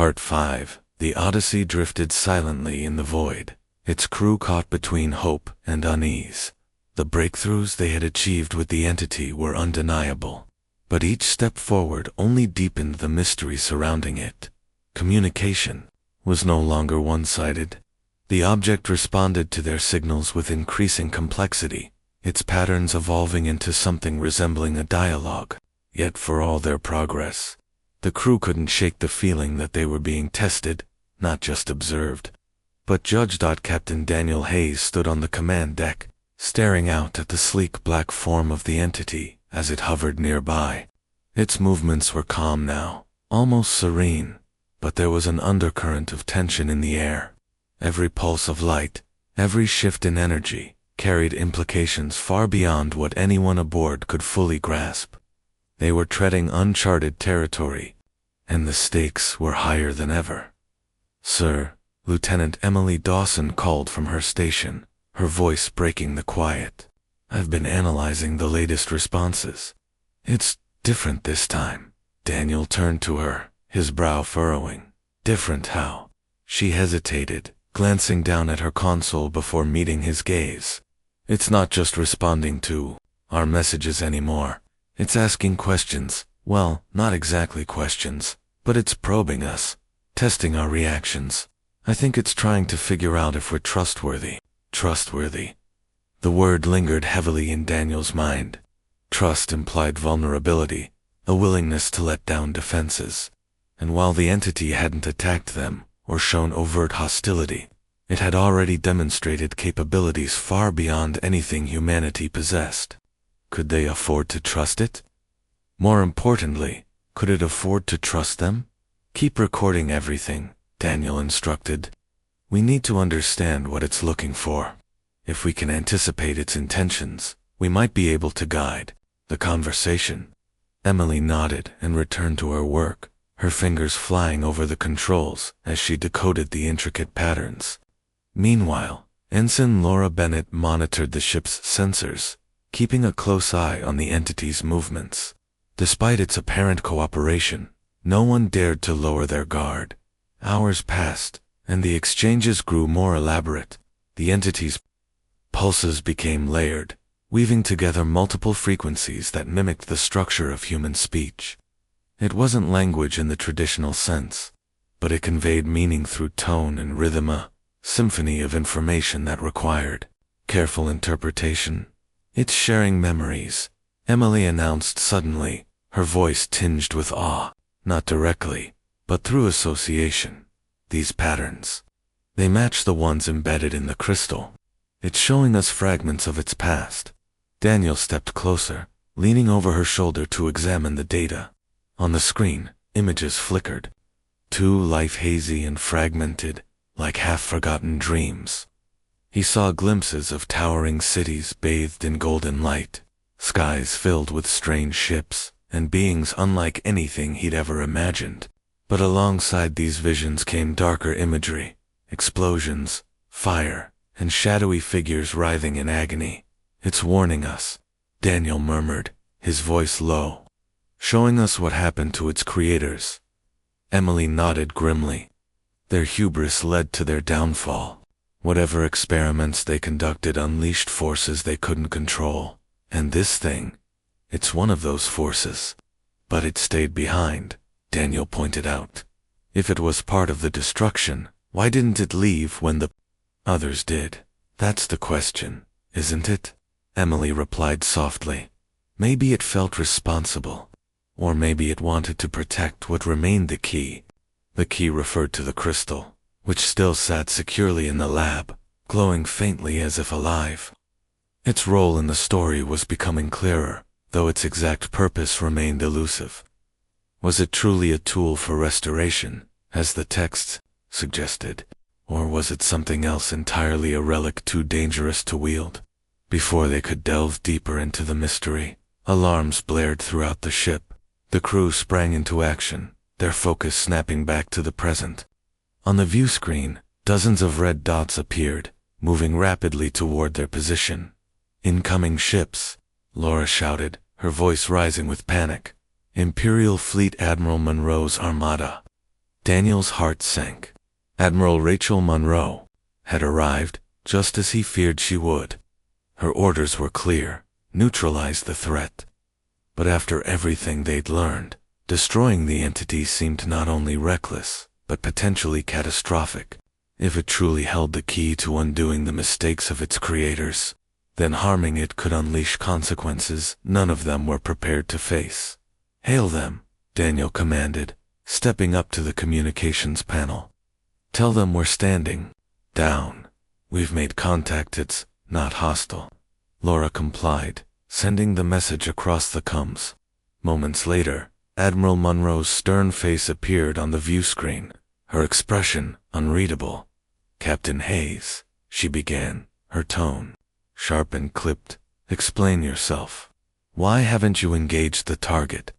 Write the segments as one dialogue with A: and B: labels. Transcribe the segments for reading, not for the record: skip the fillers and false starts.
A: Part 5. The Odyssey drifted silently in the void, its crew caught between hope and unease. The breakthroughs they had achieved with the entity were undeniable, but each step forward only deepened the mystery surrounding it. Communication was no longer one-sided. The object responded to their signals with increasing complexity, its patterns evolving into something resembling a dialogue. Yet for all their progress, the crew couldn't shake the feeling that they were being tested, not just observed. But Judge. Captain Daniel Hayes stood on the command deck, staring out at the sleek black form of the entity as it hovered nearby. Its movements were calm now, almost serene, but there was an undercurrent of tension in the air. Every pulse of light, every shift in energy, carried implications far beyond what anyone aboard could fully grasp. They were treading uncharted territory, and the stakes were higher than ever. "Sir," Lieutenant Emily Dawson called from her station, her voice breaking the quiet. "I've been analyzing the latest responses. It's different this time." Daniel turned to her, his brow furrowing. "Different how?" She hesitated, glancing down at her console before meeting his gaze. "It's not just responding to our messages anymore. It's asking questions. Well, not exactly questions, but it's probing us, testing our reactions. I think it's trying to figure out if we're trustworthy." Trustworthy. The word lingered heavily in Daniel's mind. Trust implied vulnerability, a willingness to let down defenses. And while the entity hadn't attacked them or shown overt hostility, it had already demonstrated capabilities far beyond anything humanity possessed. Could they afford to trust it? More importantly, could it afford to trust them? "Keep recording everything," Daniel instructed. "We need to understand what it's looking for. If we can anticipate its intentions, we might be able to guide the conversation." Emily nodded and returned to her work, her fingers flying over the controls as she decoded the intricate patterns. Meanwhile, Ensign Laura Bennett monitored the ship's sensors, keeping a close eye on the entity's movements. Despite its apparent cooperation, no one dared to lower their guard. Hours passed, and the exchanges grew more elaborate. The entity's pulses became layered, weaving together multiple frequencies that mimicked the structure of human speech. It wasn't language in the traditional sense, but it conveyed meaning through tone and rhythm, a symphony of information that required careful interpretation. "It's sharing memories," Emily announced suddenly, her voice tinged with awe. "Not directly, but through association. These patterns, they match the ones embedded in the crystal. It's showing us fragments of its past." Daniel stepped closer, leaning over her shoulder to examine the data. On the screen, images flickered, too life-hazy and fragmented, like half-forgotten dreams. He saw glimpses of towering cities bathed in golden light, skies filled with strange ships, and beings unlike anything he'd ever imagined. But alongside these visions came darker imagery, explosions, fire, and shadowy figures writhing in agony. "It's warning us," Daniel murmured, his voice low. "Showing us what happened to its creators." Emily nodded grimly. Their hubris led to their downfall. Whatever experiments they conducted unleashed forces they couldn't control. And this thing, it's one of those forces. "But it stayed behind," Daniel pointed out. "If it was part of the destruction, why didn't it leave when the others did?" "That's the question, isn't it?" Emily replied softly. "Maybe it felt responsible, or maybe it wanted to protect what remained the key." The key referred to the crystal, which still sat securely in the lab, glowing faintly as if alive. Its role in the story was becoming clearer, though its exact purpose remained elusive. Was it truly a tool for restoration, as the texts suggested, or was it something else entirely, a relic too dangerous to wield? Before they could delve deeper into the mystery, alarms blared throughout the ship. The crew sprang into action, their focus snapping back to the present. On the view screen, dozens of red dots appeared, moving rapidly toward their position. "Incoming ships," Laura shouted, her voice rising with panic. "Imperial Fleet Admiral Monroe's Armada." Daniel's heart sank. Admiral Rachel Monroe had arrived, just as he feared she would. Her orders were clear: neutralize the threat. But after everything they'd learned, destroying the entity seemed not only reckless, but potentially catastrophic. If it truly held the key to undoing the mistakes of its creators, then harming it could unleash consequences none of them were prepared to face. Hail them, Daniel commanded, stepping up to the communications panel. Tell them we're standing down. We've made contact. It's not hostile. Laura complied, sending the message across the comms. Moments later, Admiral Monroe's stern face appeared on the view screen, her expression unreadable. Captain Hayes, she began, her tone sharp and clipped. Explain yourself. Why haven't you engaged the target?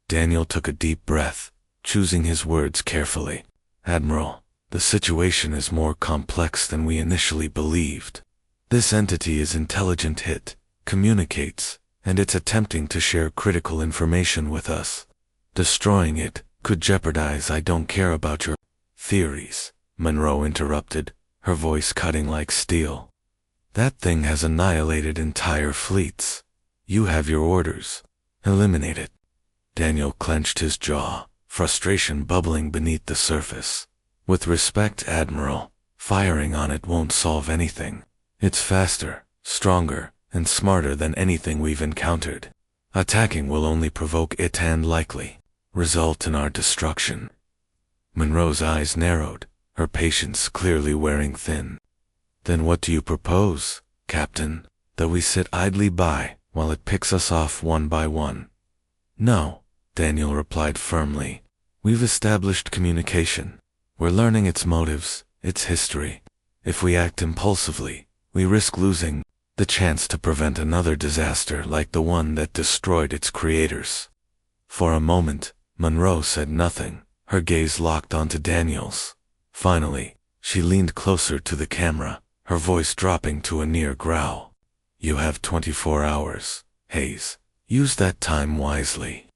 A: Daniel took a deep breath, choosing his words carefully. Admiral, the situation is more complex than we initially believed. This entity is intelligent. It communicates, and it's attempting to share critical information with us. Destroying it could jeopardize. I don't care about your theories, Monroe interrupted, her voice cutting like steel. That thing has annihilated entire fleets. You have your orders. Eliminate it. Daniel clenched his jaw, frustration bubbling beneath the surface. With respect, Admiral, firing on it won't solve anything. It's faster, stronger, and smarter than anything we've encountered. Attacking will only provoke it and likely result in our destruction. Monroe's eyes narrowed, her patience clearly wearing thin. Then what do you propose, Captain? That we sit idly by while it picks us off one by one? No, Daniel replied firmly. We've established communication. We're learning its motives, its history. If we act impulsively, we risk losing the chance to prevent another disaster like the one that destroyed its creators. For a moment, Monroe said nothing, her gaze locked onto Daniel's. Finally, she leaned closer to the camera, her voice dropping to a near growl. You have 24 hours, Hayes. Use that time wisely.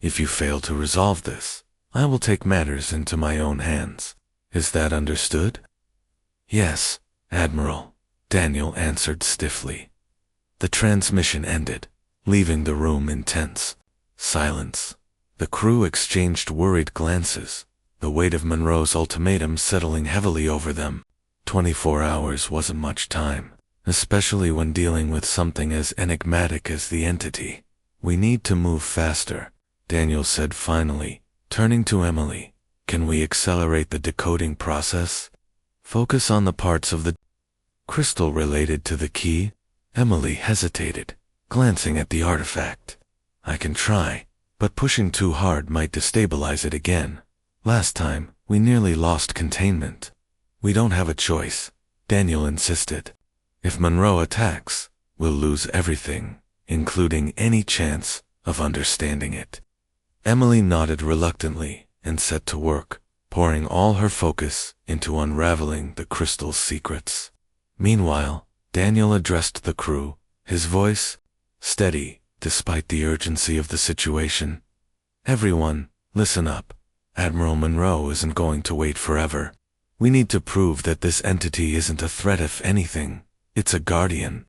A: If you fail to resolve this, I will take matters into my own hands. Is that understood? Yes, Admiral, Daniel answered stiffly. The transmission ended, leaving the room in tense silence. The crew exchanged worried glances, the weight of Monroe's ultimatum settling heavily over them. 24 hours wasn't much time, especially when dealing with something as enigmatic as the entity. We need to move faster, Daniel said finally, turning to Emily. Can we accelerate the decoding process? Focus on the parts of the crystal related to the key? Emily hesitated, glancing at the artifact. I can try, but pushing too hard might destabilize it again. Last time, we nearly lost containment. We don't have a choice, Daniel insisted. If Monroe attacks, we'll lose everything, including any chance of understanding it. Emily nodded reluctantly and set to work, pouring all her focus into unraveling the crystal's secrets. Meanwhile, Daniel addressed the crew, his voice steady despite the urgency of the situation. Everyone, listen up. Admiral Monroe isn't going to wait forever. We need to prove that this entity isn't a threat. If anything, it's a guardian.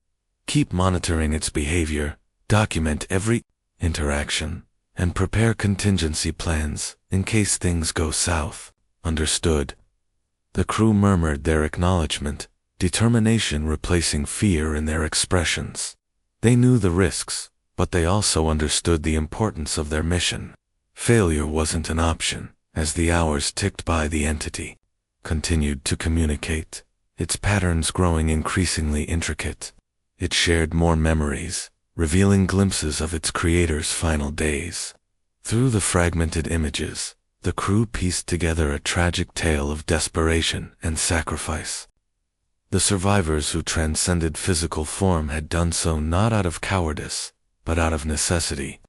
A: Keep monitoring its behavior, document every interaction, and prepare contingency plans in case things go south. Understood? The crew murmured their acknowledgement, determination replacing fear in their expressions. They knew the risks, but they also understood the importance of their mission. Failure wasn't an option, as the hours ticked by. The entity continued to communicate, its patterns growing increasingly intricate. It shared more memories, revealing glimpses of its creator's final days. Through the fragmented images, the crew pieced together a tragic tale of desperation and sacrifice. The survivors who transcended physical form had done so not out of cowardice, but out of necessity.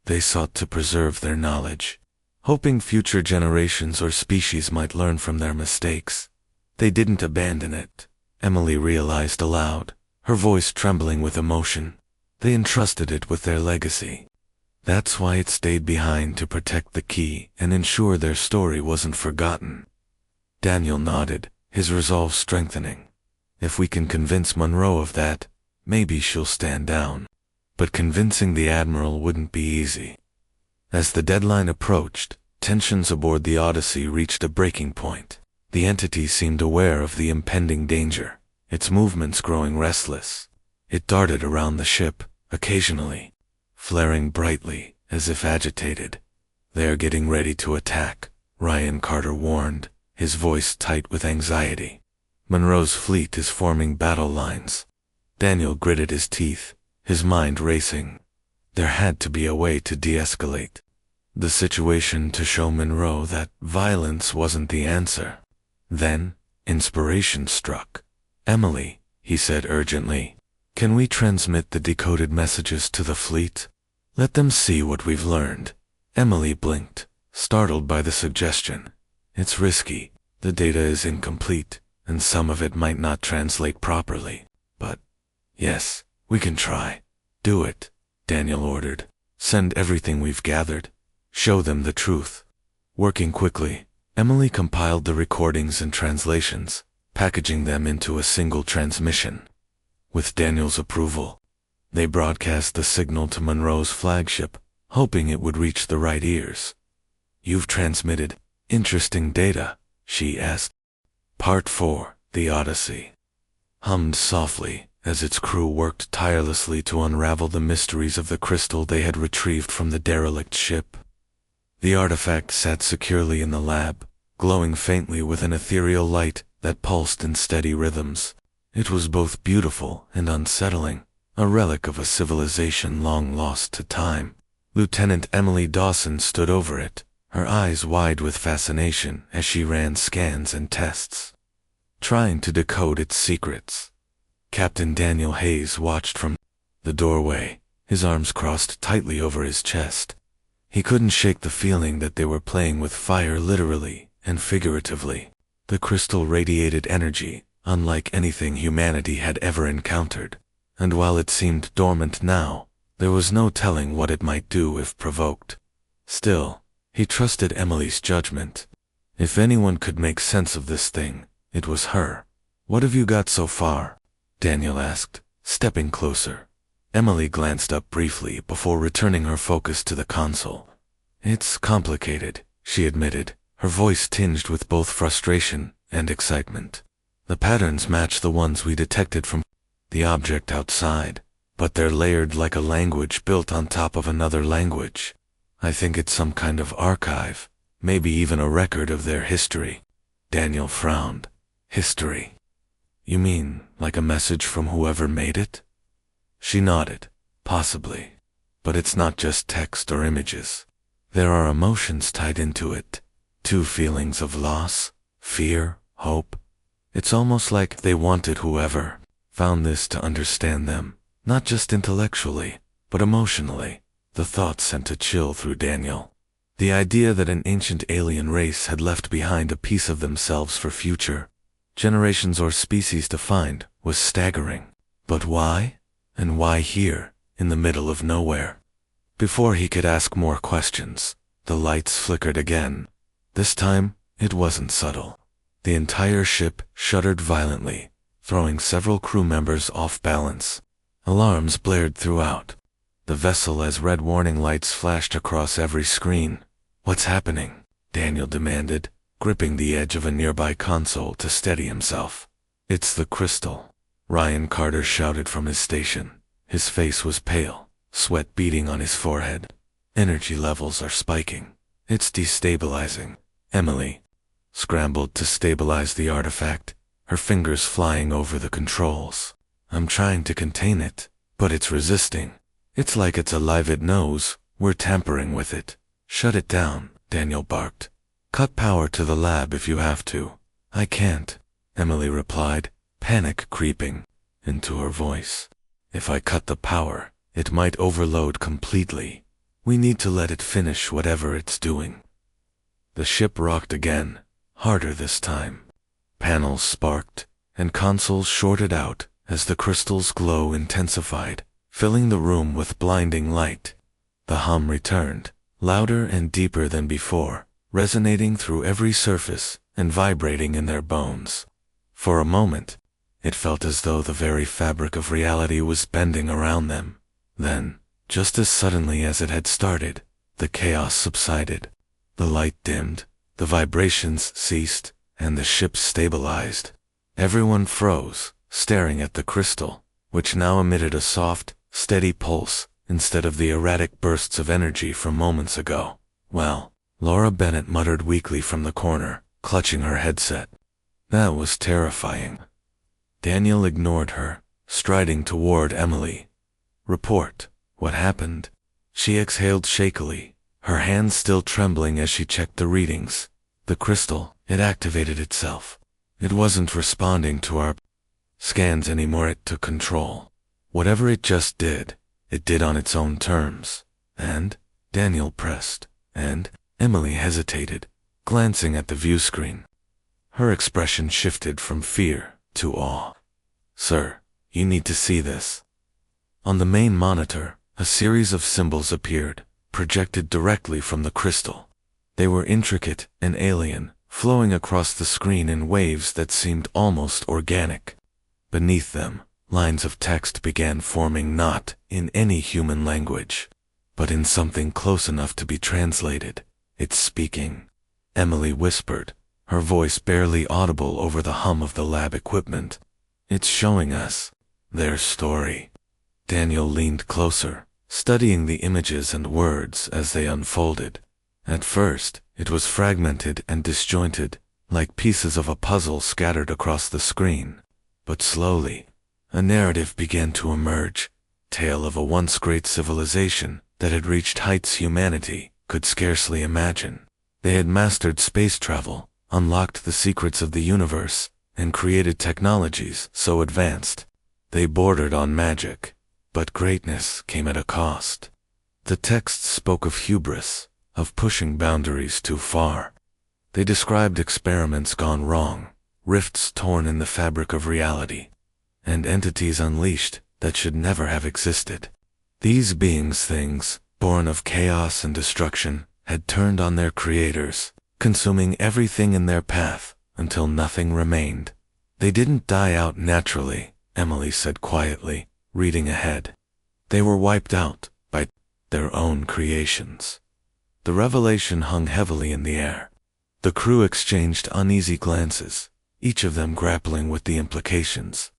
A: They sought to preserve their knowledge, hoping future generations or species might learn from their mistakes. They didn't abandon it, Emily realized aloud, her voice trembling with emotion. They entrusted it with their legacy. That's why it stayed behind to protect the key and ensure their story wasn't forgotten. Daniel nodded, his resolve strengthening. If we can convince Monroe of that, maybe she'll stand down. But convincing the Admiral wouldn't be easy. As the deadline approached, tensions aboard the Odyssey reached a breaking point. The entity seemed aware of the impending danger, its movements growing restless. It darted around the ship, occasionally, flaring brightly, as if agitated. "They're getting ready to attack," Ryan Carter warned, his voice tight with anxiety. "Monroe's fleet is forming battle lines." Daniel gritted his teeth, his mind racing. There had to be a way to de-escalate the situation, to show Monroe that violence wasn't the answer. Then, inspiration struck. "Emily," he said urgently, "can we transmit the decoded messages to the fleet? Let them see what we've learned." Emily blinked, startled by the suggestion. "It's risky. The data is incomplete, and some of it might not translate properly. But, yes, we can try." "Do it," Daniel ordered. "Send everything we've gathered. Show them the truth." Working quickly, Emily compiled the recordings and translations, packaging them into a single transmission. With Daniel's approval, they broadcast the signal to Monroe's flagship, hoping it would reach the right ears. "You've transmitted interesting data?" she asked. Part 4, The Odyssey, hummed softly as its crew worked tirelessly to unravel the mysteries of the crystal they had retrieved from the derelict ship. The artifact sat securely in the lab, glowing faintly with an ethereal light that pulsed in steady rhythms. It was both beautiful and unsettling, a relic of a civilization long lost to time. Lieutenant Emily Dawson stood over it, her eyes wide with fascination as she ran scans and tests, trying to decode its secrets. Captain Daniel Hayes watched from the doorway, his arms crossed tightly over his chest. He couldn't shake the feeling that they were playing with fire literally and figuratively. The crystal radiated energy, unlike anything humanity had ever encountered, and while it seemed dormant now, there was no telling what it might do if provoked. Still, he trusted Emily's judgment. If anyone could make sense of this thing, it was her. "What have you got so far?" Daniel asked, stepping closer. Emily glanced up briefly before returning her focus to the console. "It's complicated," she admitted, her voice tinged with both frustration and excitement. "The patterns match the ones we detected from the object outside, but they're layered like a language built on top of another language. I think it's some kind of archive, maybe even a record of their history." Daniel frowned. "History? You mean like a message from whoever made it?" She nodded. "Possibly. But it's not just text or images. There are emotions tied into it. Two feelings of loss, fear, hope. It's almost like they wanted whoever found this to understand them, not just intellectually, but emotionally." The thought sent a chill through Daniel. The idea that an ancient alien race had left behind a piece of themselves for future generations or species to find was staggering. But why? And why here, in the middle of nowhere? Before he could ask more questions, the lights flickered again. This time, it wasn't subtle. The entire ship shuddered violently, throwing several crew members off balance. Alarms blared throughout the vessel as red warning lights flashed across every screen. "What's happening?" Daniel demanded, gripping the edge of a nearby console to steady himself. "It's the crystal," Ryan Carter shouted from his station. His face was pale, sweat beading on his forehead. "Energy levels are spiking. It's destabilizing." Emily scrambled to stabilize the artifact, her fingers flying over the controls. "I'm trying to contain it, but it's resisting. It's like it's alive. It knows we're tampering with it." "Shut it down," Daniel barked. "Cut power to the lab if you have to." "I can't," Emily replied, panic creeping into her voice. "If I cut the power, it might overload completely. We need to let it finish whatever it's doing." The ship rocked again, harder this time. Panels sparked, and consoles shorted out as the crystal's glow intensified, filling the room with blinding light. The hum returned, louder and deeper than before, resonating through every surface and vibrating in their bones. For a moment, it felt as though the very fabric of reality was bending around them. Then, just as suddenly as it had started, the chaos subsided. The light dimmed, the vibrations ceased, and the ship stabilized. Everyone froze, staring at the crystal, which now emitted a soft, steady pulse instead of the erratic bursts of energy from moments ago. Well, Laura Bennett muttered weakly from the corner, clutching her headset. That was terrifying. Daniel ignored her, striding toward Emily. Report. What happened? She exhaled shakily, her hands still trembling as she checked the readings. The crystal, it activated itself. It wasn't responding to our scans anymore. It took control. Whatever it just did, it did on its own terms. And? Daniel pressed. And? Emily hesitated, glancing at the view screen. Her expression shifted from fear to awe. Sir, you need to see this. On the main monitor, a series of symbols appeared, projected directly from the crystal. They were intricate and alien, flowing across the screen in waves that seemed almost organic. Beneath them, lines of text began forming not in any human language, but in something close enough to be translated. It's speaking. Emily whispered, her voice barely audible over the hum of the lab equipment. It's showing us their story. Daniel leaned closer, studying the images and words as they unfolded. At first, it was fragmented and disjointed, like pieces of a puzzle scattered across the screen. But slowly, a narrative began to emerge, tale of a once great civilization that had reached heights humanity could scarcely imagine. They had mastered space travel, unlocked the secrets of the universe, and created technologies so advanced they bordered on magic. But greatness came at a cost. The text spoke of hubris, of pushing boundaries too far. They described experiments gone wrong, rifts torn in the fabric of reality, and entities unleashed that should never have existed. These beings, things, born of chaos and destruction, had turned on their creators, consuming everything in their path until nothing remained. They didn't die out naturally, Emily said quietly, reading ahead. They were wiped out by their own creations. The revelation hung heavily in the air. The crew exchanged uneasy glances, each of them grappling with the implications.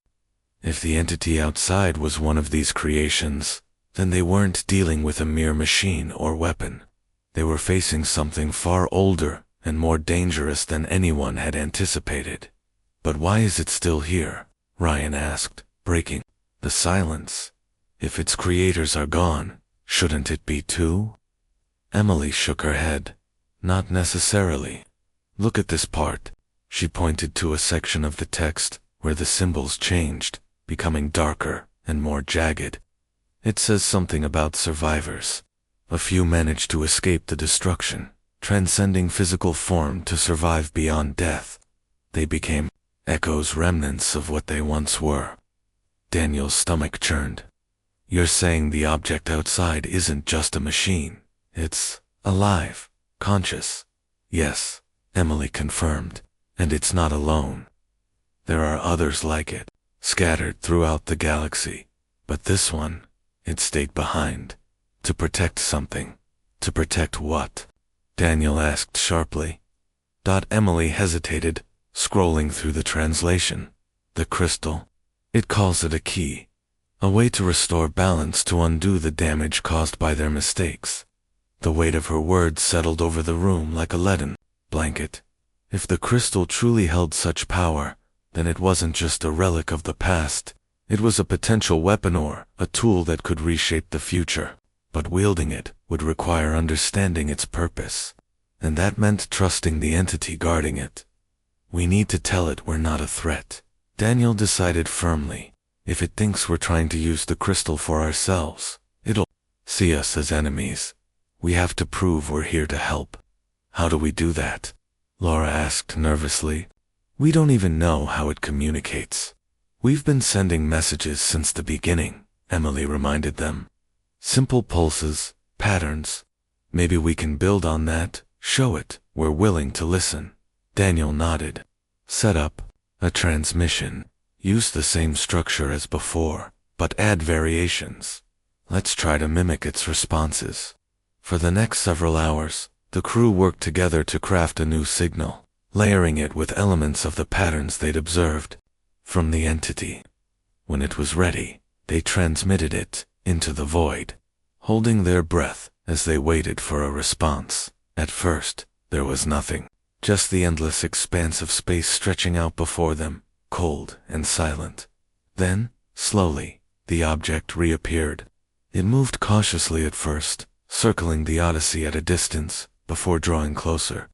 A: If the entity outside was one of these creations, then they weren't dealing with a mere machine or weapon. They were facing something far older and more dangerous than anyone had anticipated. But why is it still here? Ryan asked, breaking the silence. If its creators are gone, shouldn't it be too? Emily shook her head. Not necessarily. Look at this part. She pointed to a section of the text where the symbols changed, becoming darker and more jagged. It says something about survivors. A few managed to escape the destruction, transcending physical form to survive beyond death. They became echoes, remnants of what they once were. Daniel's stomach churned. You're saying the object outside isn't just a machine. It's alive, conscious. Yes, Emily confirmed, and it's not alone. There are others like it, scattered throughout the galaxy. But this one, it stayed behind. To protect something. To protect what? Daniel asked sharply. Emily hesitated, scrolling through the translation. The crystal. It calls it a key. A way to restore balance, to undo the damage caused by their mistakes. The weight of her words settled over the room like a leaden blanket. If the crystal truly held such power, then it wasn't just a relic of the past. It was a potential weapon or a tool that could reshape the future. But wielding it would require understanding its purpose. And that meant trusting the entity guarding it. We need to tell it we're not a threat. Daniel decided firmly. If it thinks we're trying to use the crystal for ourselves, it'll see us as enemies. We have to prove we're here to help. How do we do that? Laura asked nervously. We don't even know how it communicates. We've been sending messages since the beginning, Emily reminded them. Simple pulses, patterns. Maybe we can build on that, show it, we're willing to listen. Daniel nodded. Set up a transmission. Use the same structure as before, but add variations. Let's try to mimic its responses. For the next several hours, the crew worked together to craft a new signal, layering it with elements of the patterns they'd observed from the entity. When it was ready, they transmitted it into the void, holding their breath as they waited for a response. At first, there was nothing, just the endless expanse of space stretching out before them, cold and silent. Then, slowly, the object reappeared. It moved cautiously at first, circling the Odyssey at a distance, before drawing closer.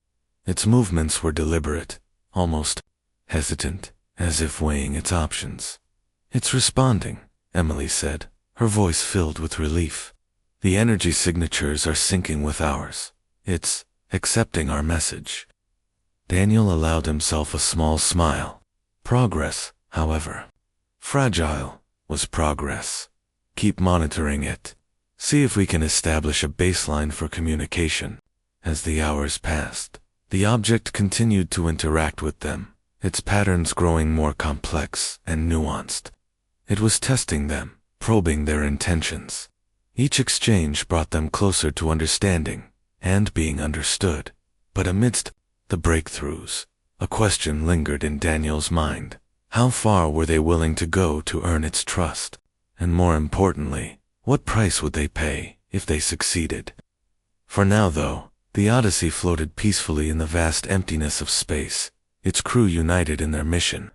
A: Its movements were deliberate, almost hesitant, as if weighing its options. "It's responding," Emily said, her voice filled with relief. "The energy signatures are syncing with ours. It's accepting our message." Daniel allowed himself a small smile. Progress, however. Fragile was progress. Keep monitoring it. See if we can establish a baseline for communication. As the hours passed, the object continued to interact with them, its patterns growing more complex and nuanced. It was testing them, probing their intentions. Each exchange brought them closer to understanding and being understood. But amidst the breakthroughs, a question lingered in Daniel's mind. How far were they willing to go to earn its trust? And more importantly, what price would they pay if they succeeded? For now, though, the Odyssey floated peacefully in the vast emptiness of space, its crew united in their mission.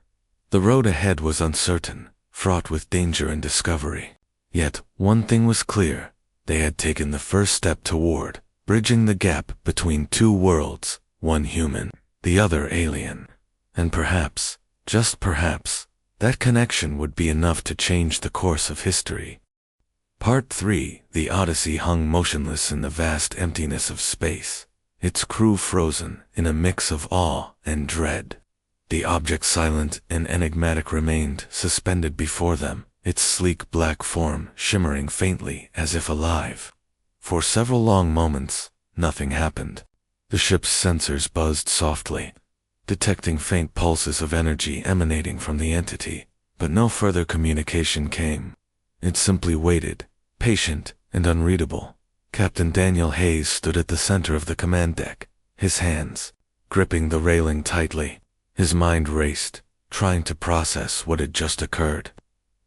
A: The road ahead was uncertain, fraught with danger and discovery. Yet, one thing was clear: they had taken the first step toward bridging the gap between two worlds, one human, the other alien. And perhaps, just perhaps, that connection would be enough to change the course of history. Part 3. The Odyssey hung motionless in the vast emptiness of space, its crew frozen in a mix of awe and dread. The object, silent and enigmatic, remained suspended before them, its sleek black form shimmering faintly as if alive. For several long moments, nothing happened. The ship's sensors buzzed softly, detecting faint pulses of energy emanating from the entity, but no further communication came. It simply waited, patient and unreadable. Captain Daniel Hayes stood at the center of the command deck, his hands gripping the railing tightly. His mind raced, trying to process what had just occurred.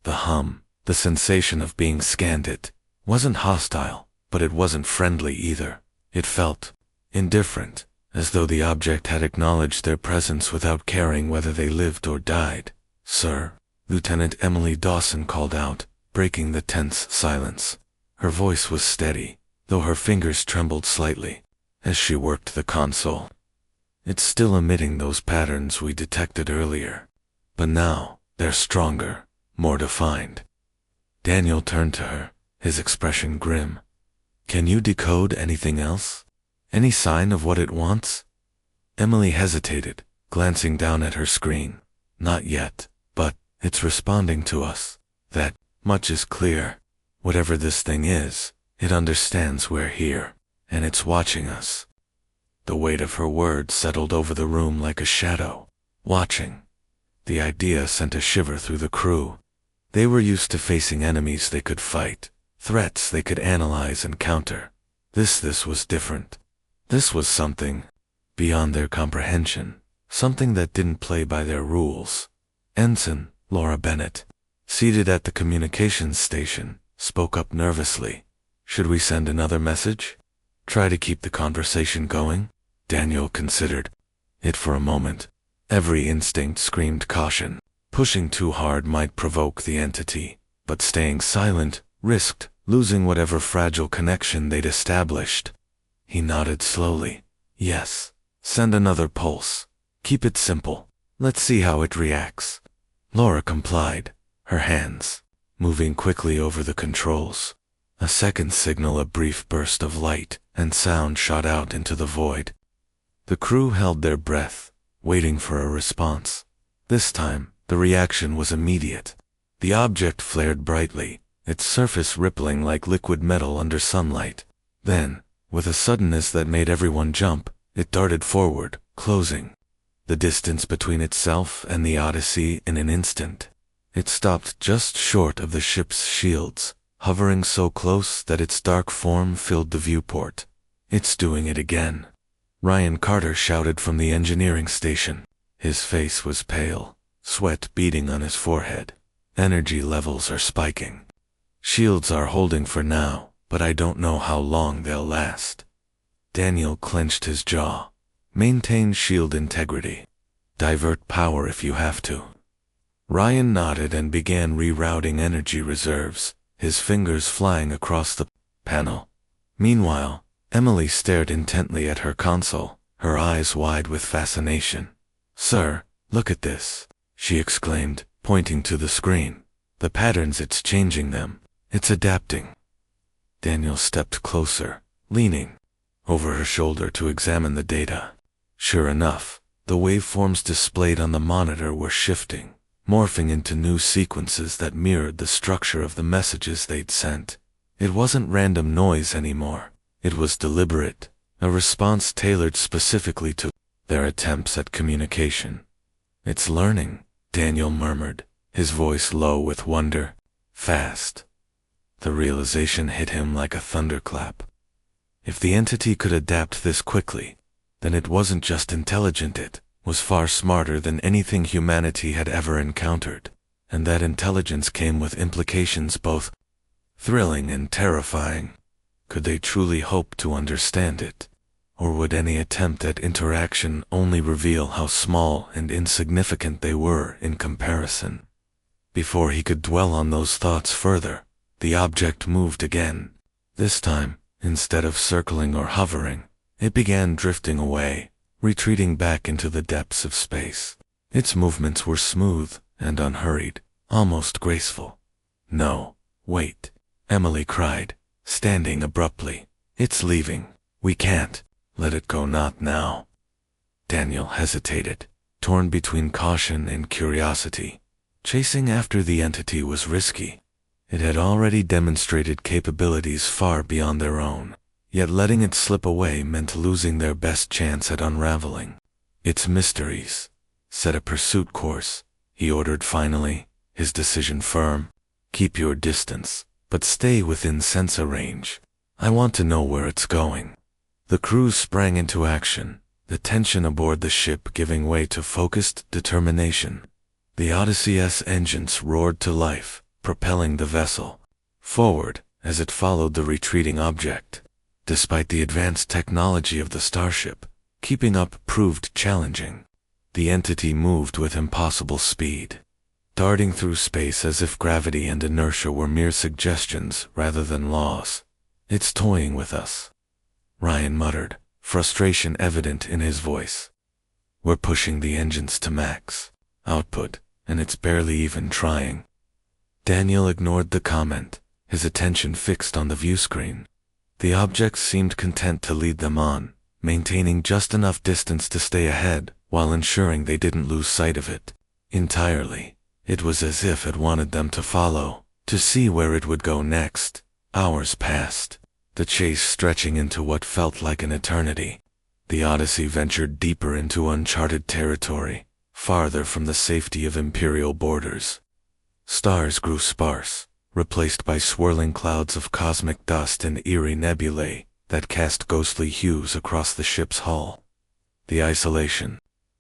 A: The hum, the sensation of being scanned, it wasn't hostile, but it wasn't friendly either. It felt indifferent, as though the object had acknowledged their presence without caring whether they lived or died. "Sir," Lieutenant Emily Dawson called out, breaking the tense silence. Her voice was steady, though her fingers trembled slightly as she worked the console. "It's still emitting those patterns we detected earlier, but now they're stronger, more defined." Daniel turned to her, his expression grim. "Can you decode anything else? Any sign of what it wants?" Emily hesitated, glancing down at her screen. "Not yet, but it's responding to us. That much is clear. Whatever this thing is, it understands we're here, and it's watching us." The weight of her words settled over the room like a shadow. Watching. The idea sent a shiver through the crew. They were used to facing enemies they could fight, threats they could analyze and counter. This was different. This was something beyond their comprehension, something that didn't play by their rules. Ensign Laura Bennett, seated at the communications station, spoke up nervously. "Should we send another message? Try to keep the conversation going?" Daniel considered it for a moment. Every instinct screamed caution. Pushing too hard might provoke the entity, but staying silent risked losing whatever fragile connection they'd established. He nodded slowly. "Yes, send another pulse. Keep it simple. Let's see how it reacts." Laura complied, her hands moving quickly over the controls. A second signal, a brief burst of light and sound shot out into the void. The crew held their breath, waiting for a response. This time, the reaction was immediate. The object flared brightly, its surface rippling like liquid metal under sunlight. Then, with a suddenness that made everyone jump, it darted forward, closing the distance between itself and the Odyssey in an instant. It stopped just short of the ship's shields, hovering so close that its dark form filled the viewport. "It's doing it again," Ryan Carter shouted from the engineering station. His face was pale, sweat beading on his forehead. "Energy levels are spiking. Shields are holding for now, but I don't know how long they'll last." Daniel clenched his jaw. "Maintain shield integrity. Divert power if you have to." Ryan nodded and began rerouting energy reserves, his fingers flying across the panel. Meanwhile, Emily stared intently at her console, her eyes wide with fascination. "Sir, look at this," she exclaimed, pointing to the screen. "The patterns, it's changing them. It's adapting." Daniel stepped closer, leaning over her shoulder to examine the data. Sure enough, the waveforms displayed on the monitor were shifting, morphing into new sequences that mirrored the structure of the messages they'd sent. It wasn't random noise anymore. It was deliberate, a response tailored specifically to their attempts at communication. "It's learning," Daniel murmured, his voice low with wonder. "Fast." The realization hit him like a thunderclap. If the entity could adapt this quickly, then it wasn't just intelligent, it was far smarter than anything humanity had ever encountered, and that intelligence came with implications both thrilling and terrifying. Could they truly hope to understand it? Or would any attempt at interaction only reveal how small and insignificant they were in comparison? Before he could dwell on those thoughts further, the object moved again. This time, instead of circling or hovering, it began drifting away, retreating back into the depths of space. Its movements were smooth and unhurried, almost graceful. "No, wait," Emily cried, standing abruptly. "It's leaving. We can't let it go, not now." Daniel hesitated, torn between caution and curiosity. Chasing after the entity was risky. It had already demonstrated capabilities far beyond their own, yet letting it slip away meant losing their best chance at unraveling its mysteries. "Set a pursuit course," he ordered finally, his decision firm. "Keep your distance, but stay within sensor range. I want to know where it's going." The crew sprang into action, the tension aboard the ship giving way to focused determination. The Odyssey's engines roared to life, propelling the vessel forward as it followed the retreating object. Despite the advanced technology of the starship, keeping up proved challenging. The entity moved with impossible speed, darting through space as if gravity and inertia were mere suggestions rather than laws. "It's toying with us," Ryan muttered, frustration evident in his voice. "We're pushing the engines to max output, and it's barely even trying." Daniel ignored the comment, his attention fixed on the viewscreen. The object seemed content to lead them on, maintaining just enough distance to stay ahead, while ensuring they didn't lose sight of it entirely. It was as if it wanted them to follow, to see where it would go next. Hours passed, the chase stretching into what felt like an eternity. The Odyssey ventured deeper into uncharted territory, farther from the safety of Imperial borders. Stars grew sparse, replaced by swirling clouds of cosmic dust and eerie nebulae that cast ghostly hues across the ship's hull. The isolation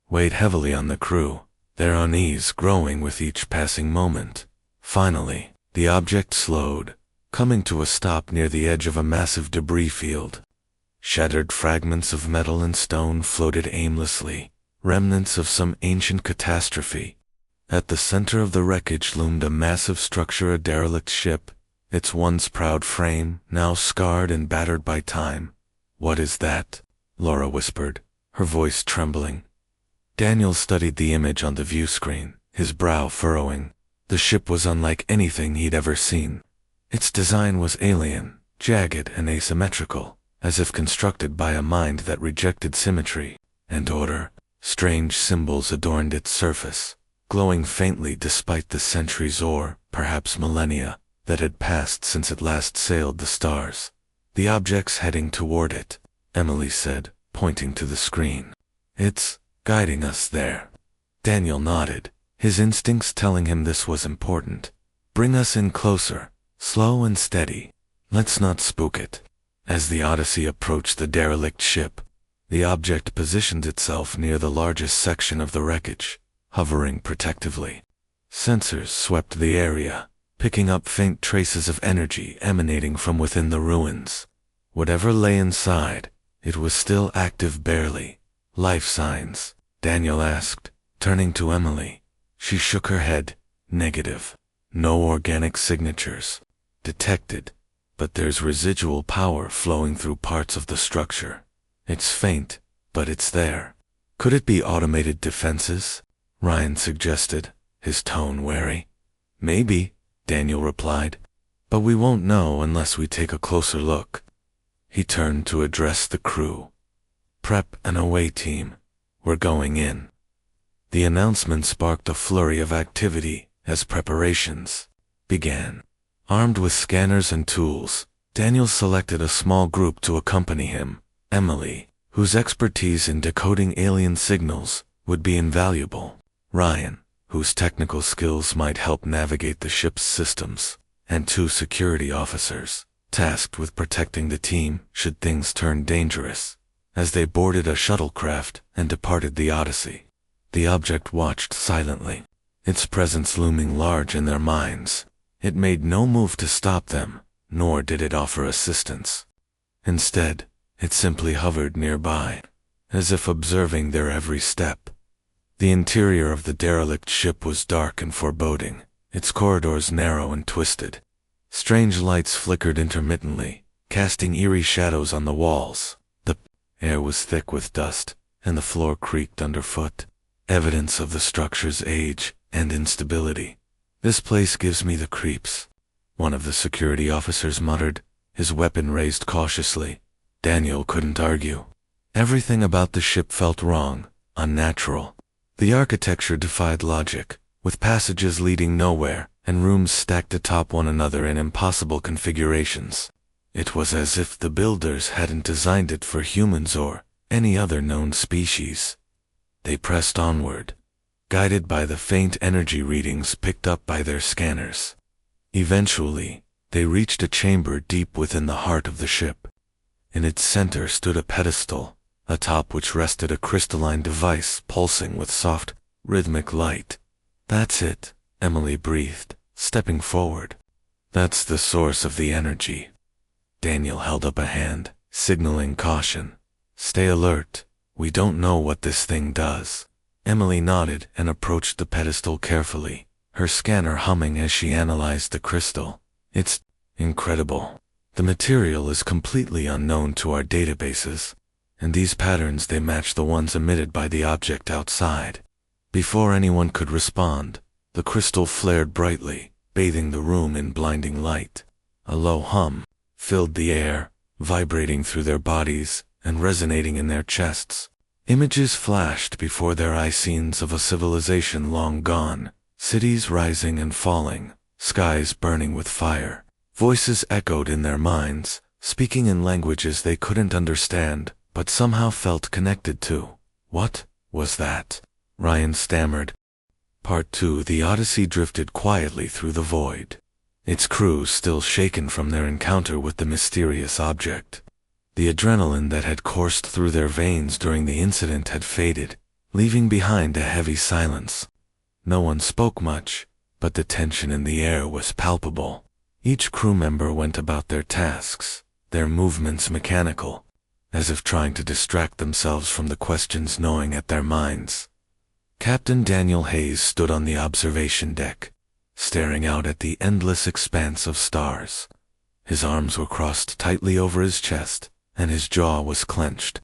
A: weighed heavily on the crew, their unease growing with each passing moment. Finally, the object slowed, coming to a stop near the edge of a massive debris field. Shattered fragments of metal and stone floated aimlessly, remnants of some ancient catastrophe. At the center of the wreckage loomed a massive structure, a derelict ship, its once proud frame now scarred and battered by time. "What is that?" Laura whispered, her voice trembling. Daniel studied the image on the view screen, his brow furrowing. The ship was unlike anything he'd ever seen. Its design was alien, jagged and asymmetrical, as if constructed by a mind that rejected symmetry and order. Strange symbols adorned its surface, glowing faintly despite the centuries or, perhaps millennia, that had passed since it last sailed the stars. The object's heading toward it, Emily said, pointing to the screen. It's guiding us there. Daniel nodded, his instincts telling him this was important. Bring us in closer, slow and steady. Let's not spook it. As the Odyssey approached the derelict ship, the object positioned itself near the largest section of the wreckage, hovering protectively. Sensors swept the area, picking up faint traces of energy emanating from within the ruins. Whatever lay inside, it was still active barely. Life signs? Daniel asked, turning to Emily. She shook her head. Negative. No organic signatures detected, but there's residual power flowing through parts of the structure. It's faint, but it's there. Could it be automated defenses? Ryan suggested, his tone wary. Maybe, Daniel replied, but we won't know unless we take a closer look. He turned to address the crew. Prep and away team. We're going in. The announcement sparked a flurry of activity as preparations began. Armed with scanners and tools, Daniel selected a small group to accompany him. Emily, whose expertise in decoding alien signals would be invaluable. Ryan, whose technical skills might help navigate the ship's systems. And 2 security officers, tasked with protecting the team should things turn dangerous. As they boarded a shuttlecraft and departed the Odyssey, the object watched silently, its presence looming large in their minds. It made no move to stop them, nor did it offer assistance. Instead, it simply hovered nearby, as if observing their every step. The interior of the derelict ship was dark and foreboding, its corridors narrow and twisted. Strange lights flickered intermittently, casting eerie shadows on the walls. The air was thick with dust, and the floor creaked underfoot, evidence of the structure's age and instability. This place gives me the creeps, one of the security officers muttered, his weapon raised cautiously. Daniel couldn't argue. Everything about the ship felt wrong, unnatural. The architecture defied logic, with passages leading nowhere and rooms stacked atop one another in impossible configurations. It was as if the builders hadn't designed it for humans or any other known species. They pressed onward, guided by the faint energy readings picked up by their scanners. Eventually, they reached a chamber deep within the heart of the ship. In its center stood a pedestal, atop which rested a crystalline device pulsing with soft, rhythmic light. That's it, Emily breathed, stepping forward. That's the source of the energy. Daniel held up a hand, signaling caution. Stay alert. We don't know what this thing does. Emily nodded and approached the pedestal carefully, her scanner humming as she analyzed the crystal. It's incredible. The material is completely unknown to our databases, and these patterns they match the ones emitted by the object outside. Before anyone could respond, the crystal flared brightly, bathing the room in blinding light. A low hum filled the air, vibrating through their bodies and resonating in their chests. Images flashed before their eyes, scenes of a civilization long gone, cities rising and falling, skies burning with fire. Voices echoed in their minds, speaking in languages they couldn't understand, but somehow felt connected to. What was that? Ryan stammered. Part 2. The Odyssey drifted quietly through the void, its crew still shaken from their encounter with the mysterious object. The adrenaline that had coursed through their veins during the incident had faded, leaving behind a heavy silence. No one spoke much, but the tension in the air was palpable. Each crew member went about their tasks, their movements mechanical, as if trying to distract themselves from the questions gnawing at their minds. Captain Daniel Hayes stood on the observation deck, staring out at the endless expanse of stars. His arms were crossed tightly over his chest, and his jaw was clenched.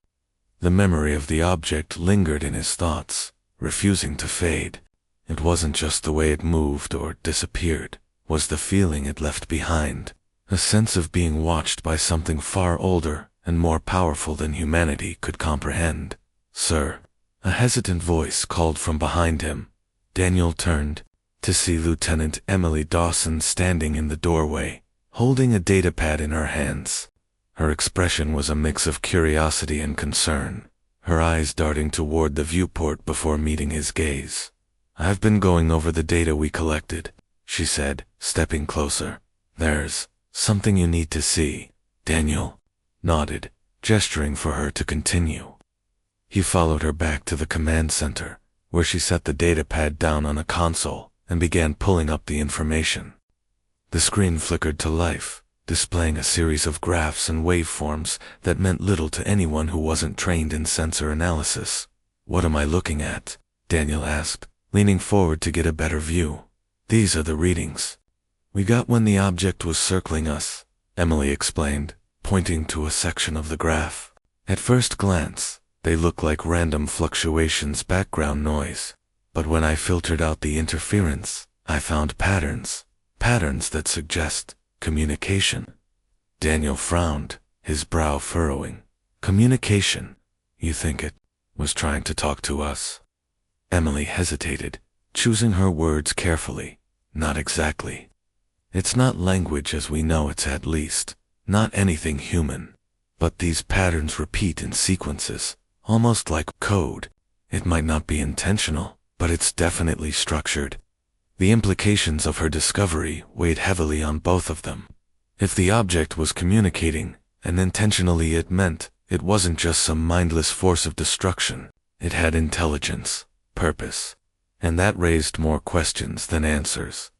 A: The memory of the object lingered in his thoughts, refusing to fade. It wasn't just the way it moved or disappeared, was the feeling it left behind, a sense of being watched by something far older and more powerful than humanity could comprehend. "Sir," a hesitant voice called from behind him. Daniel turned to see Lieutenant Emily Dawson standing in the doorway, holding a datapad in her hands. Her expression was a mix of curiosity and concern, her eyes darting toward the viewport before meeting his gaze. "I've been going over the data we collected," she said, stepping closer. "There's something you need to see." Daniel nodded, gesturing for her to continue. He followed her back to the command center, where she set the datapad down on a console and began pulling up the information. The screen flickered to life, displaying a series of graphs and waveforms that meant little to anyone who wasn't trained in sensor analysis. "What am I looking at?" Daniel asked, leaning forward to get a better view. "These are the readings we got when the object was circling us," Emily explained, pointing to a section of the graph. "At first glance, they look like random fluctuations, background noise. But when I filtered out the interference, I found patterns that suggest communication." Daniel frowned, his brow furrowing. "Communication? You think it was trying to talk to us?" Emily hesitated, choosing her words carefully. "Not exactly. It's not language as we know it, at least. Not anything human. But these patterns repeat in sequences, almost like code. It might not be intentional, but it's definitely structured." The implications of her discovery weighed heavily on both of them. If the object was communicating, and intentionally, it meant it wasn't just some mindless force of destruction. It had intelligence, purpose, and that raised more questions than answers.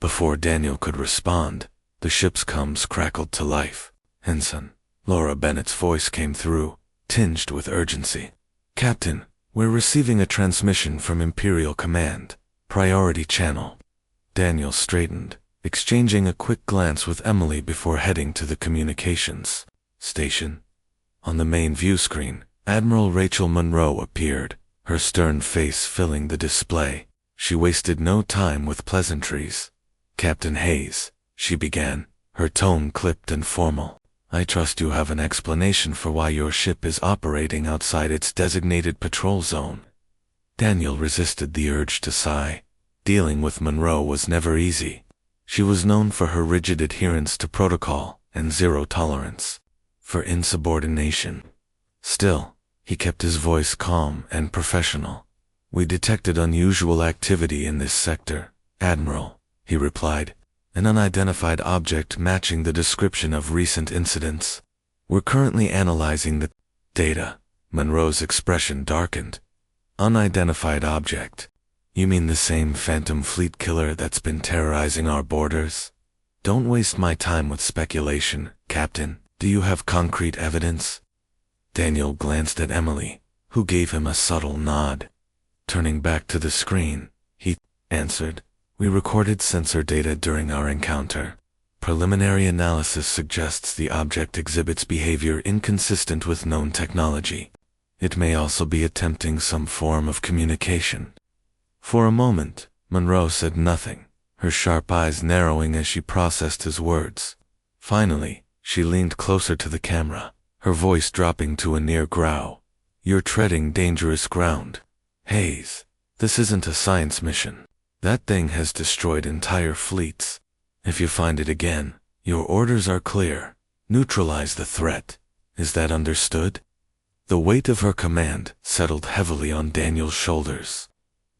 A: Before Daniel could respond, the ship's comms crackled to life. "Ensign," Laura Bennett's voice came through, tinged with urgency. "Captain, we're receiving a transmission from Imperial Command. Priority channel." Daniel straightened, exchanging a quick glance with Emily before heading to the communications station. On the main view screen, Admiral Rachel Monroe appeared, her stern face filling the display. She wasted no time with pleasantries. "Captain Hayes," she began, her tone clipped and formal, "I trust you have an explanation for why your ship is operating outside its designated patrol zone." Daniel resisted the urge to sigh. Dealing with Monroe was never easy. She was known for her rigid adherence to protocol and zero tolerance for insubordination. Still, he kept his voice calm and professional. "We detected unusual activity in this sector, Admiral," he replied, "an unidentified object matching the description of recent incidents. We're currently analyzing the data." Monroe's expression darkened. "Unidentified object? You mean the same Phantom Fleet killer that's been terrorizing our borders? Don't waste my time with speculation, Captain. Do you have concrete evidence?" Daniel glanced at Emily, who gave him a subtle nod. Turning back to the screen, he answered, "We recorded sensor data during our encounter. Preliminary analysis suggests the object exhibits behavior inconsistent with known technology. It may also be attempting some form of communication." For a moment, Monroe said nothing, her sharp eyes narrowing as she processed his words. Finally, she leaned closer to the camera, her voice dropping to a near growl. "You're treading dangerous ground. Hayes, this isn't a science mission. That thing has destroyed entire fleets. If you find it again, your orders are clear. Neutralize the threat. Is that understood?" The weight of her command settled heavily on Daniel's shoulders.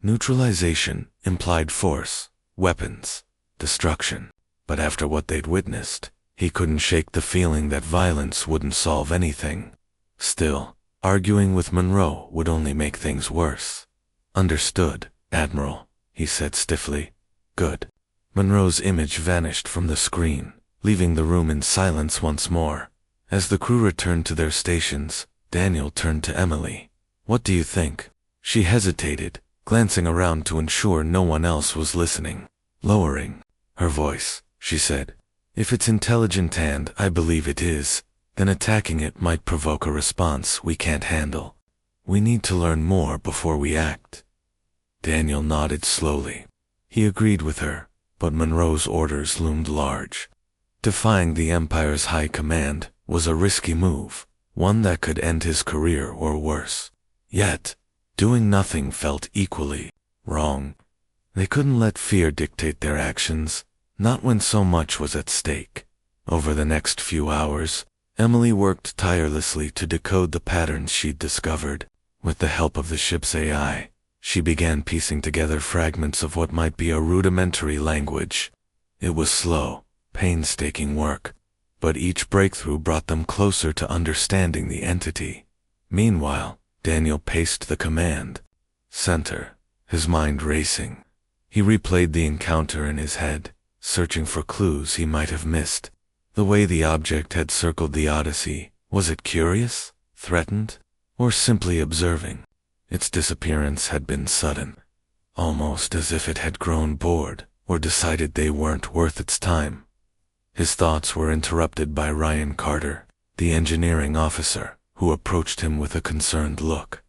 A: Neutralization implied force, weapons, destruction. But after what they'd witnessed, he couldn't shake the feeling that violence wouldn't solve anything. Still, arguing with Monroe would only make things worse. "Understood, Admiral," he said stiffly. "Good." Monroe's image vanished from the screen, leaving the room in silence once more. As the crew returned to their stations, Daniel turned to Emily. "What do you think?" She hesitated, glancing around to ensure no one else was listening. Lowering her voice, she said, "If it's intelligent, and I believe it is, then attacking it might provoke a response we can't handle. We need to learn more before we act." Daniel nodded slowly. He agreed with her, but Monroe's orders loomed large. Defying the Empire's high command was a risky move, one that could end his career or worse. Yet, doing nothing felt equally wrong. They couldn't let fear dictate their actions, not when so much was at stake. Over the next few hours, Emily worked tirelessly to decode the patterns she'd discovered. With the help of the ship's AI, she began piecing together fragments of what might be a rudimentary language. It was slow, painstaking work, but each breakthrough brought them closer to understanding the entity. Meanwhile, Daniel paced the command center, his mind racing. He replayed the encounter in his head, searching for clues he might have missed. The way the object had circled the Odyssey, was it curious, threatened, or simply observing? Its disappearance had been sudden, almost as if it had grown bored or decided they weren't worth its time. His thoughts were interrupted by Ryan Carter, the engineering officer, who approached him with a concerned look.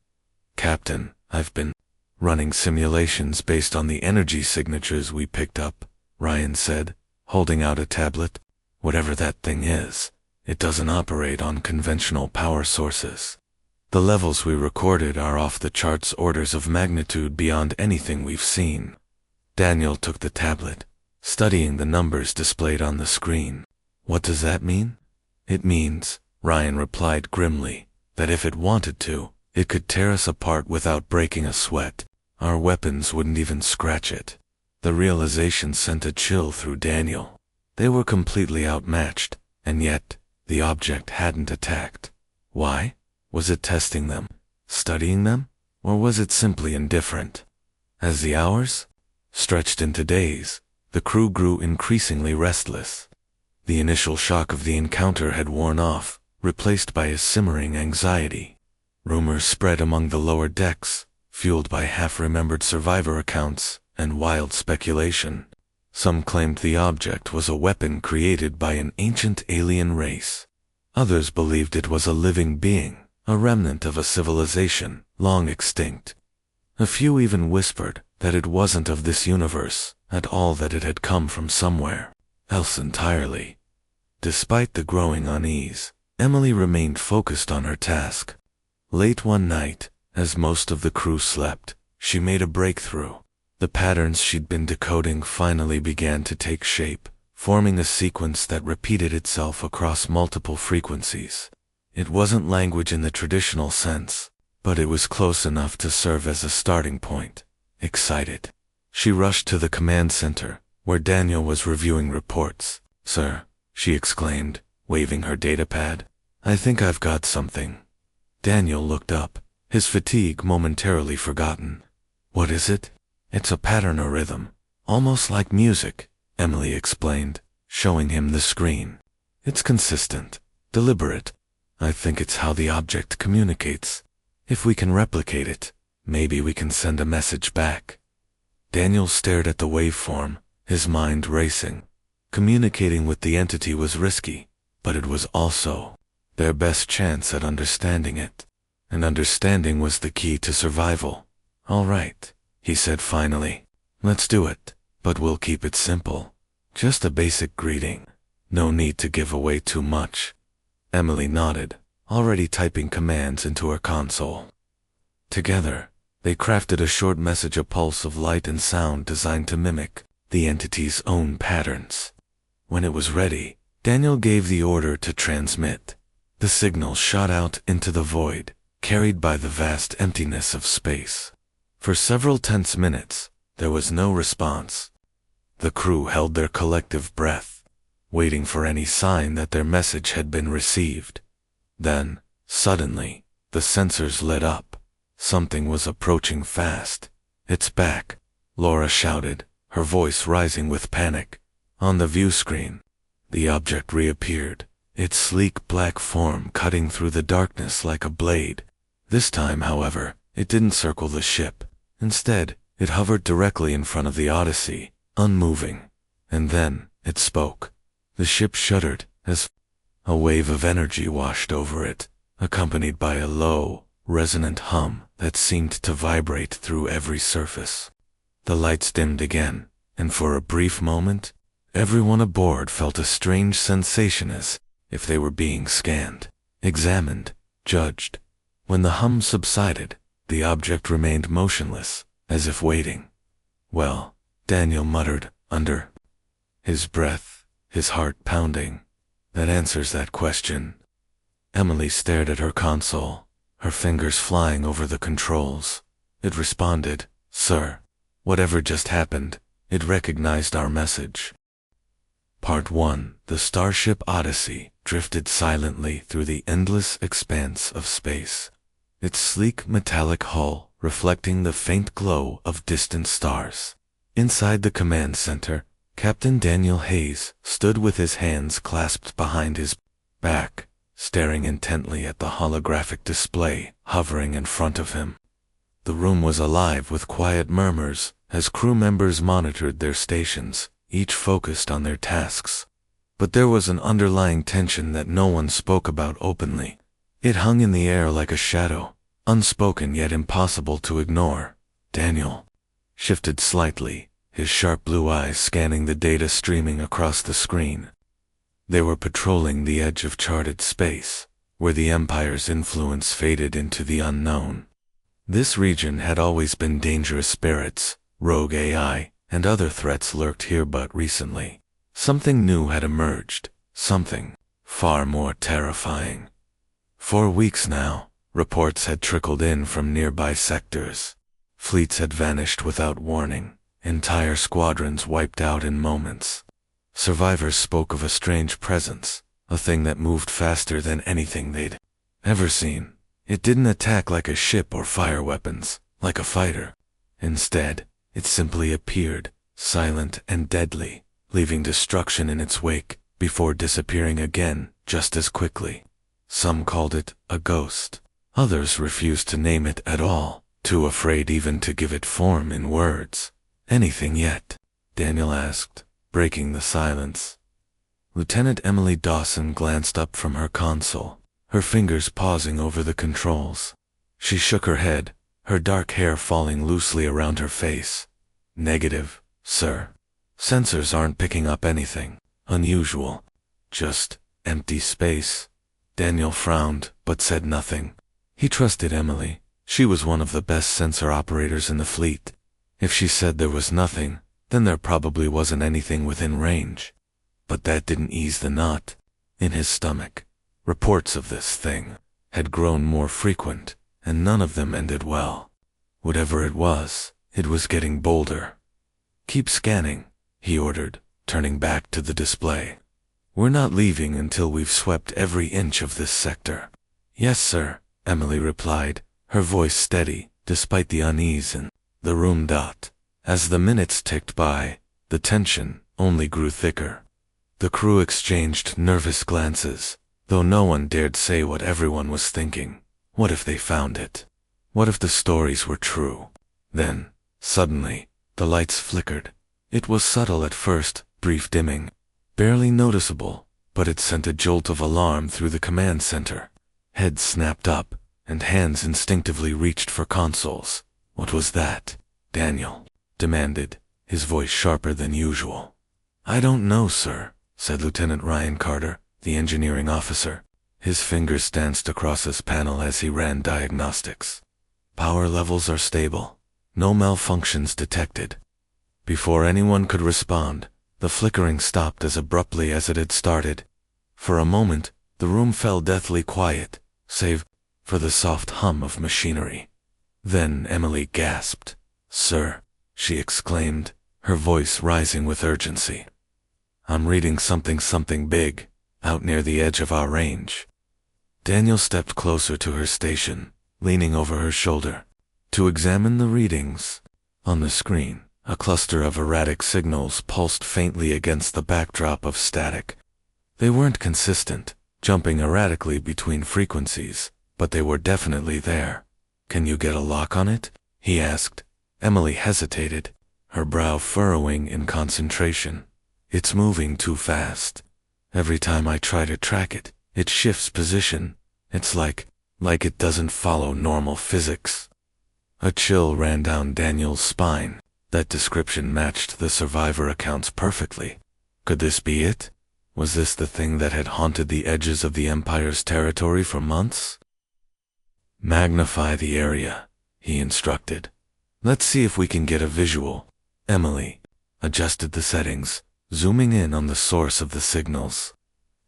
A: "Captain, I've been running simulations based on the energy signatures we picked up," Ryan said, holding out a tablet. "Whatever that thing is, it doesn't operate on conventional power sources. The levels we recorded are off the charts, orders of magnitude beyond anything we've seen." Daniel took the tablet, studying the numbers displayed on the screen. "What does that mean?" "It means," Ryan replied grimly, "that if it wanted to, it could tear us apart without breaking a sweat. Our weapons wouldn't even scratch it." The realization sent a chill through Daniel. They were completely outmatched, and yet the object hadn't attacked. Why? Was it testing them, studying them, or was it simply indifferent? As the hours stretched into days, the crew grew increasingly restless. The initial shock of the encounter had worn off, replaced by a simmering anxiety. Rumors spread among the lower decks, fueled by half-remembered survivor accounts and wild speculation. Some claimed the object was a weapon created by an ancient alien race. Others believed it was a living being, a remnant of a civilization long extinct. A few even whispered that it wasn't of this universe at all, that it had come from somewhere else entirely. Despite the growing unease, Emily remained focused on her task. Late one night, as most of the crew slept, she made a breakthrough. The patterns she'd been decoding finally began to take shape, forming a sequence that repeated itself across multiple frequencies. It wasn't language in the traditional sense, but it was close enough to serve as a starting point. Excited, she rushed to the command center, where Daniel was reviewing reports. "Sir," she exclaimed, waving her datapad, "I think I've got something." Daniel looked up, his fatigue momentarily forgotten. "What is it?" "It's a pattern or rhythm, almost like music," Emily explained, showing him the screen. "It's consistent, deliberate. I think it's how the object communicates. If we can replicate it, maybe we can send a message back." Daniel stared at the waveform, his mind racing. Communicating with the entity was risky, but it was also their best chance at understanding it. And understanding was the key to survival. "All right," he said finally. "Let's do it, but we'll keep it simple. Just a basic greeting. No need to give away too much." Emily nodded, already typing commands into her console. Together, they crafted a short message, a pulse of light and sound designed to mimic the entity's own patterns. When it was ready, Daniel gave the order to transmit. The signal shot out into the void, carried by the vast emptiness of space. For several tense minutes, there was no response. The crew held their collective breath, waiting for any sign that their message had been received. Then, suddenly, the sensors lit up. Something was approaching fast. "It's back," Laura shouted, her voice rising with panic. On the view screen, the object reappeared, its sleek black form cutting through the darkness like a blade. This time, however, it didn't circle the ship. Instead, it hovered directly in front of the Odyssey, unmoving. And then, it spoke. The ship shuddered, as a wave of energy washed over it, accompanied by a low, resonant hum that seemed to vibrate through every surface. The lights dimmed again, and for a brief moment, everyone aboard felt a strange sensation as if they were being scanned, examined, judged. When the hum subsided, the object remained motionless, as if waiting. "Well," Daniel muttered, under his breath, his heart pounding. "That answers that question." Emily stared at her console, her fingers flying over the controls. It responded, "Sir, whatever just happened, it recognized our message." Part 1. The Starship Odyssey drifted silently through the endless expanse of space, its sleek metallic hull reflecting the faint glow of distant stars. Inside the command center, Captain Daniel Hayes stood with his hands clasped behind his back, staring intently at the holographic display hovering in front of him. The room was alive with quiet murmurs as crew members monitored their stations, each focused on their tasks. But there was an underlying tension that no one spoke about openly. It hung in the air like a shadow, unspoken yet impossible to ignore. Daniel shifted slightly, his sharp blue eyes scanning the data streaming across the screen. They were patrolling the edge of charted space, where the Empire's influence faded into the unknown. This region had always been dangerous spirits, rogue AI, and other threats lurked here, but recently, something new had emerged, something far more terrifying. For weeks now, reports had trickled in from nearby sectors. Fleets had vanished without warning, entire squadrons wiped out in moments. Survivors spoke of a strange presence, a thing that moved faster than anything they'd ever seen. It didn't attack like a ship or fire weapons, like a fighter. Instead, it simply appeared, silent and deadly, leaving destruction in its wake, before disappearing again just as quickly. Some called it a ghost. Others refused to name it at all, too afraid even to give it form in words. "Anything yet?" Daniel asked, breaking the silence. Lieutenant Emily Dawson glanced up from her console, her fingers pausing over the controls. She shook her head, her dark hair falling loosely around her face. "Negative, sir. Sensors aren't picking up anything unusual. Just empty space." Daniel frowned, but said nothing. He trusted Emily. She was one of the best sensor operators in the fleet. If she said there was nothing, then there probably wasn't anything within range. But that didn't ease the knot in his stomach. Reports of this thing had grown more frequent, and none of them ended well. Whatever it was getting bolder. "Keep scanning," he ordered, turning back to the display. "We're not leaving until we've swept every inch of this sector." "Yes, sir," Emily replied, her voice steady, despite the unease in the room. As the minutes ticked by, the tension only grew thicker. The crew exchanged nervous glances, though no one dared say what everyone was thinking. What if they found it? What if the stories were true? Then, suddenly, the lights flickered. It was subtle at first, brief dimming, barely noticeable, but it sent a jolt of alarm through the command center. Heads snapped up, and hands instinctively reached for consoles. "What was that?" Daniel demanded, his voice sharper than usual. "I don't know, sir," said Lieutenant Ryan Carter, the engineering officer. His fingers danced across his panel as he ran diagnostics. "Power levels are stable. No malfunctions detected." Before anyone could respond, the flickering stopped as abruptly as it had started. For a moment, the room fell deathly quiet, save for the soft hum of machinery. Then Emily gasped. "Sir," she exclaimed, her voice rising with urgency. "I'm reading something big, out near the edge of our range." Daniel stepped closer to her station, leaning over her shoulder, to examine the readings. On the screen, a cluster of erratic signals pulsed faintly against the backdrop of static. They weren't consistent, jumping erratically between frequencies, but they were definitely there. "Can you get a lock on it?" he asked. Emily hesitated, her brow furrowing in concentration. "It's moving too fast. Every time I try to track it, it shifts position. It's like it doesn't follow normal physics." A chill ran down Daniel's spine. That description matched the survivor accounts perfectly. Could this be it? Was this the thing that had haunted the edges of the Empire's territory for months? "Magnify the area," he instructed. "Let's see if we can get a visual." Emily adjusted the settings, zooming in on the source of the signals.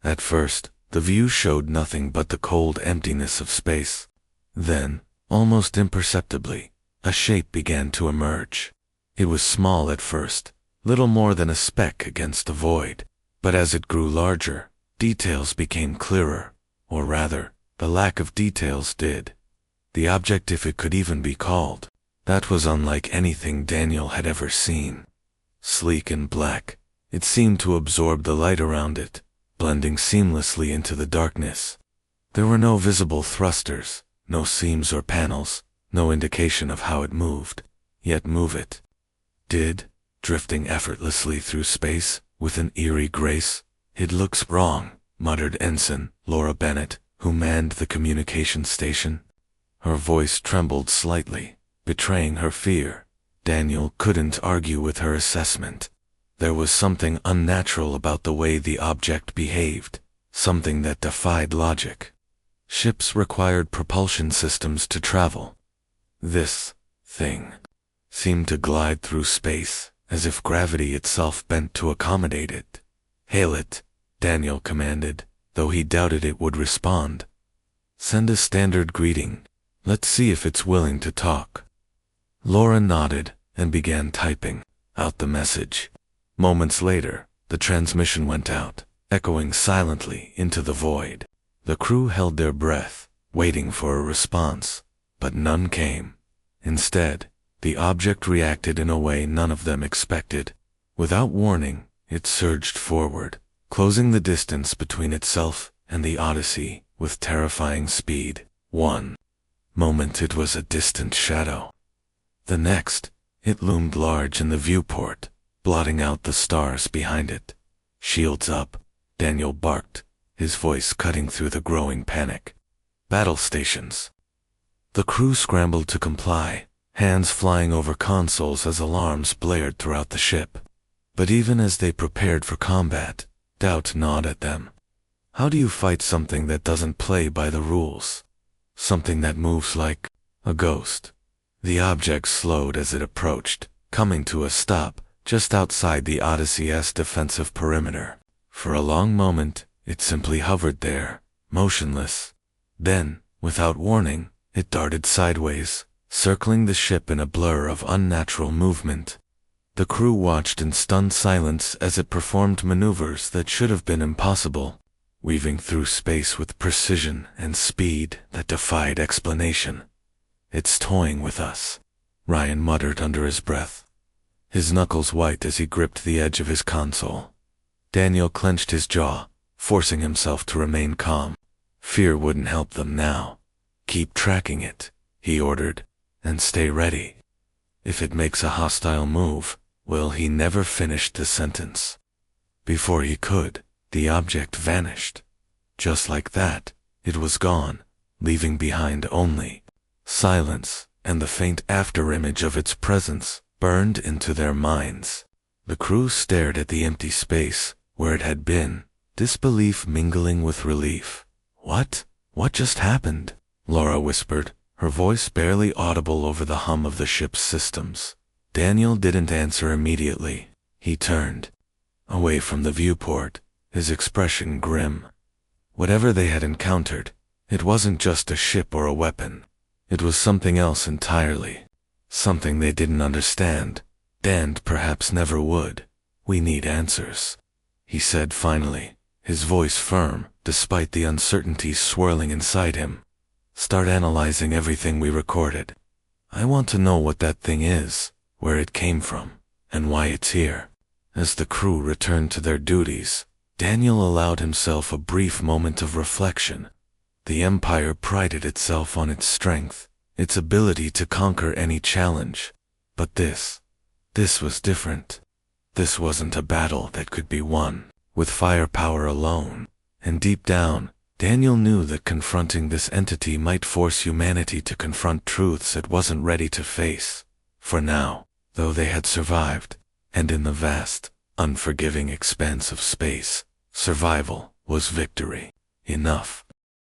A: At first, The view showed nothing but the cold emptiness of space. Then, almost imperceptibly, a shape began to emerge. It was small at first, little more than a speck against the void, but as it grew larger, details became clearer, or rather, the lack of details did. The object, if it could even be called, that was unlike anything Daniel had ever seen. Sleek and black, it seemed to absorb the light around it, blending seamlessly into the darkness. There were no visible thrusters, no seams or panels, no indication of how it moved, yet move it did, drifting effortlessly through space, with an eerie grace. "It looks wrong," muttered Ensign Laura Bennett, who manned the communication station. Her voice trembled slightly, betraying her fear. Daniel couldn't argue with her assessment. There was something unnatural about the way the object behaved, something that defied logic. Ships required propulsion systems to travel. This thing seemed to glide through space, as if gravity itself bent to accommodate it. "Hail it," Daniel commanded, though he doubted it would respond. "Send a standard greeting. Let's see if it's willing to talk." Laura nodded and began typing out the message. Moments later, the transmission went out, echoing silently into the void. The crew held their breath, waiting for a response, but none came. Instead, the object reacted in a way none of them expected. Without warning, it surged forward, closing the distance between itself and the Odyssey with terrifying speed. One moment it was a distant shadow. The next, it loomed large in the viewport, blotting out the stars behind it. "Shields up," Daniel barked, his voice cutting through the growing panic. "Battle stations." The crew scrambled to comply, hands flying over consoles as alarms blared throughout the ship. But even as they prepared for combat, doubt gnawed at them. How do you fight something that doesn't play by the rules? Something that moves like a ghost? The object slowed as it approached, coming to a stop just outside the Odyssey's defensive perimeter. For a long moment, it simply hovered there, motionless. Then, without warning, it darted sideways, circling the ship in a blur of unnatural movement. The crew watched in stunned silence as it performed maneuvers that should have been impossible, weaving through space with precision and speed that defied explanation. "It's toying with us," Ryan muttered under his breath, his knuckles white as he gripped the edge of his console. Daniel clenched his jaw, forcing himself to remain calm. Fear wouldn't help them now. "Keep tracking it," he ordered, "and stay ready. If it makes a hostile move," well, he never finished the sentence. Before he could, the object vanished. Just like that, it was gone, leaving behind only silence, and the faint afterimage of its presence burned into their minds. The crew stared at the empty space where it had been, disbelief mingling with relief. What just happened?" Laura whispered, her voice barely audible over the hum of the ship's systems. Daniel didn't answer immediately. He turned away from the viewport, his expression grim. Whatever they had encountered, it wasn't just a ship or a weapon. It was something else entirely. Something they didn't understand, and perhaps never would. "We need answers," he said finally, his voice firm, despite the uncertainty swirling inside him. "Start analyzing everything we recorded. I want to know what that thing is, where it came from, and why it's here." As the crew returned to their duties, Daniel allowed himself a brief moment of reflection. The Empire prided itself on its strength, its ability to conquer any challenge. But this was different. This wasn't a battle that could be won with firepower alone. And deep down, Daniel knew that confronting this entity might force humanity to confront truths it wasn't ready to face. For now, though they had survived, and in the vast, unforgiving expanse of space, survival was victory. Enough